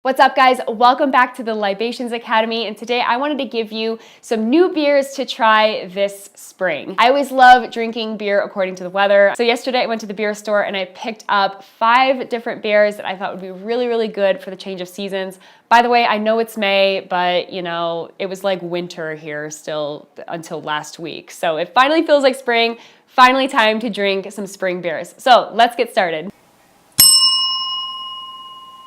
What's up, guys? Welcome back to the Libations Academy, and today I wanted to give you some new beers to try this spring. I always love drinking beer according to the weather. So yesterday I went to the beer store and I picked up 5 different beers that I thought would be really good for the change of seasons. By the way, I know it's May, but you know, it was like winter here still until last week. So it finally feels like spring, finally time to drink some spring beers. So let's get started.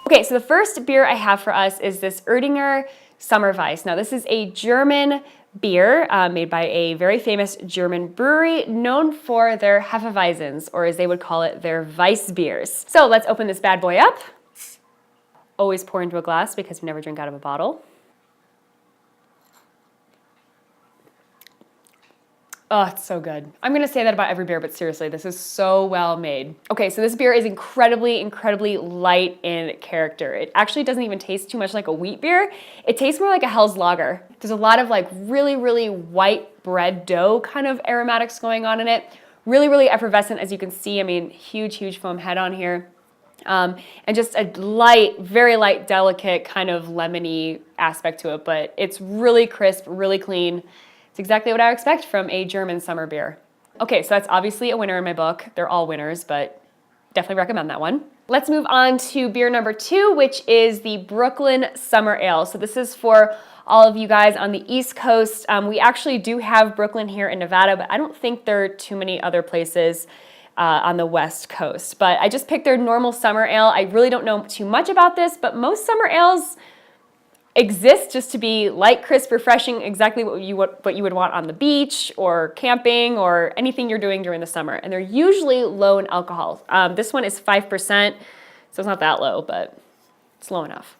Okay, so the first beer I have for us is this Erdinger Sommerweisse. Now this is a German beer made by a very famous German brewery known for their Hefeweizens, or as they would call it, their Weissbiers. So let's open this bad boy up. Always pour into a glass because we never drink out of a bottle. Oh, it's so good. I'm gonna say that about every beer, but seriously, this is so well made. Okay, so this beer is incredibly light in character. It actually doesn't even taste too much like a wheat beer. It tastes more like a Hell's Lager. There's a lot of like really white bread dough kind of aromatics going on in it. Really effervescent, as you can see. I mean, huge foam head on here. And just a light, very light, delicate kind of lemony aspect to it, but it's really crisp, really clean. It's exactly what I would expect from a German summer beer. Okay, so that's obviously a winner in my book. They're all winners, but definitely recommend that one. Let's move on to beer number 2, which is the Brooklyn Summer Ale. So this is for all of you guys on the East Coast. We actually do have Brooklyn here in Nevada, but I don't think there are too many other places on the West Coast. But I just picked their normal summer ale. I really don't know too much about this, but most summer ales exist just to be light, crisp, refreshing, exactly what you would want on the beach or camping or anything you're doing during the summer. And they're usually low in alcohol. This one is 5%, so it's not that low, but it's low enough.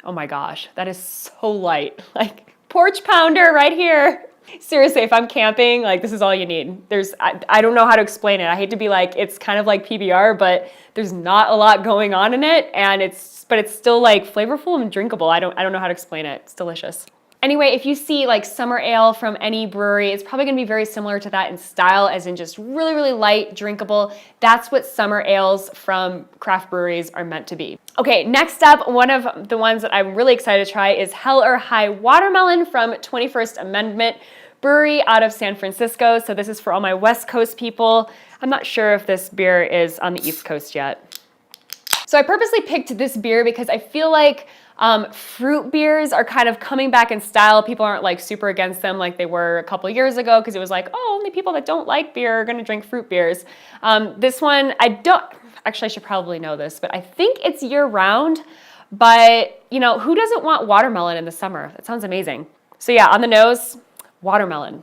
Oh my gosh, that is so light. Like porch pounder right here. Seriously, if I'm camping, like this is all you need. I don't know how to explain it. I hate to be like, it's kind of like PBR, but there's not a lot going on in it, and but it's still like flavorful and drinkable. I don't know how to explain it. It's delicious. Anyway, if you see like summer ale from any brewery, it's probably gonna be very similar to that in style, as in just really light, drinkable. That's what summer ales from craft breweries are meant to be. Okay, next up, one of the ones that I'm really excited to try is Hell or High Watermelon from 21st Amendment Brewery out of San Francisco. So this is for all my West Coast people. I'm not sure if this beer is on the East Coast yet. So I purposely picked this beer because I feel like fruit beers are kind of coming back in style. People aren't like super against them like they were a couple of years ago, because it was like, oh, only people that don't like beer are gonna drink fruit beers. This one, actually I should probably know this, but I think it's year round, but you know, who doesn't want watermelon in the summer? That sounds amazing. So yeah, on the nose, watermelon.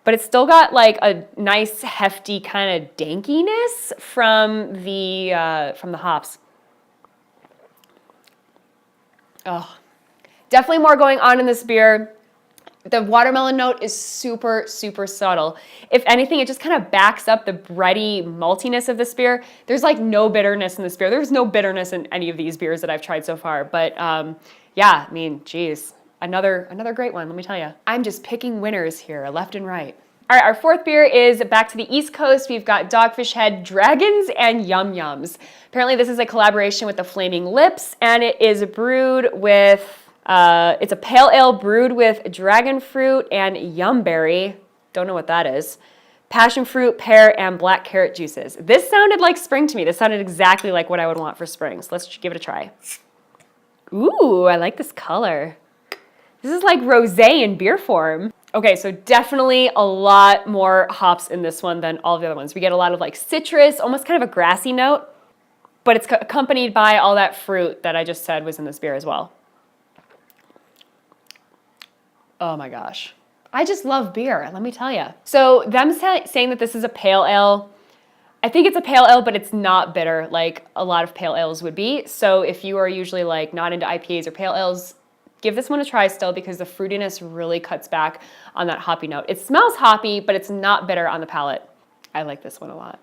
But it's still got like a nice hefty kind of dankiness from the hops. Oh, definitely more going on in this beer. The watermelon note is super subtle. If anything, it just kind of backs up the bready maltiness of this beer. There's like no bitterness in this beer. There's no bitterness in any of these beers that I've tried so far. But yeah, I mean, geez. Another great one, let me tell you. I'm just picking winners here, left and right. All right, our fourth beer is back to the East Coast. We've got Dogfish Head Dragons and Yum Yums. Apparently this is a collaboration with the Flaming Lips, and it is brewed with, it's a pale ale brewed with dragon fruit and yumberry. Don't know what that is. Passion fruit, pear, and black carrot juices. This sounded like spring to me. This sounded exactly like what I would want for spring. So let's give it a try. Ooh, I like this color. This is like rosé in beer form. Okay, so definitely a lot more hops in this one than all the other ones. We get a lot of like citrus, almost kind of a grassy note, but it's accompanied by all that fruit that I just said was in this beer as well. Oh my gosh. I just love beer, let me tell you. So them saying that this is a pale ale, I think it's a pale ale, but it's not bitter like a lot of pale ales would be. So if you are usually like not into IPAs or pale ales, give this one a try still, because the fruitiness really cuts back on that hoppy note. It smells hoppy, but it's not bitter on the palate. I like this one a lot.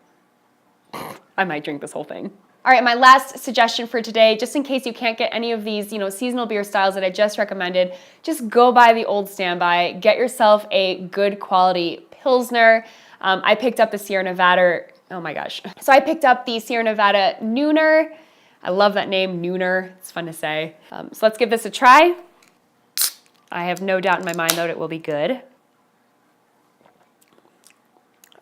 I might drink this whole thing. All right, my last suggestion for today, just in case you can't get any of these, seasonal beer styles that I just recommended, just go buy the old standby. Get yourself a good quality Pilsner. I picked up the Sierra Nevada, oh my gosh. So I picked up the Sierra Nevada Nooner. I love that name, Nooner. It's fun to say. So let's give this a try. I have no doubt in my mind that it will be good.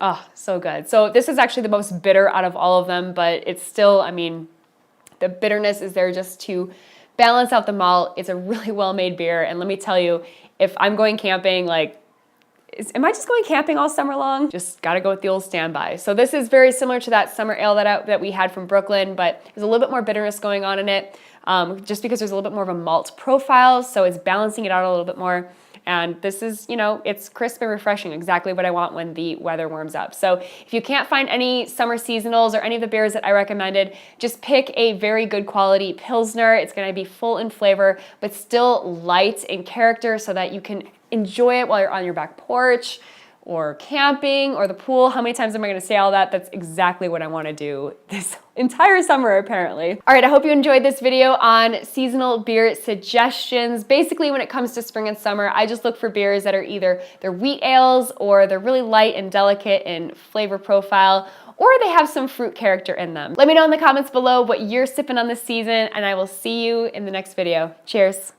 Oh, so good. So this is actually the most bitter out of all of them, but it's still, I mean, the bitterness is there just to balance out the malt. It's a really well-made beer, and let me tell you, if I'm going camping, like, am I just going camping all summer long? Just gotta go with the old standby. So this is very similar to that summer ale that we had from Brooklyn, but there's a little bit more bitterness going on in it, just because there's a little bit more of a malt profile, so it's balancing it out a little bit more. And this is, you know, it's crisp and refreshing, exactly what I want when the weather warms up. So if you can't find any summer seasonals or any of the beers that I recommended, just pick a very good quality Pilsner. It's gonna be full in flavor, but still light in character so that you can enjoy it while you're on your back porch or camping or the pool. How many times am I gonna say all that? That's exactly what I wanna do this entire summer, apparently. All right, I hope you enjoyed this video on seasonal beer suggestions. Basically, when it comes to spring and summer, I just look for beers that are either they're wheat ales or they're really light and delicate in flavor profile, or they have some fruit character in them. Let me know in the comments below what you're sipping on this season, and I will see you in the next video. Cheers.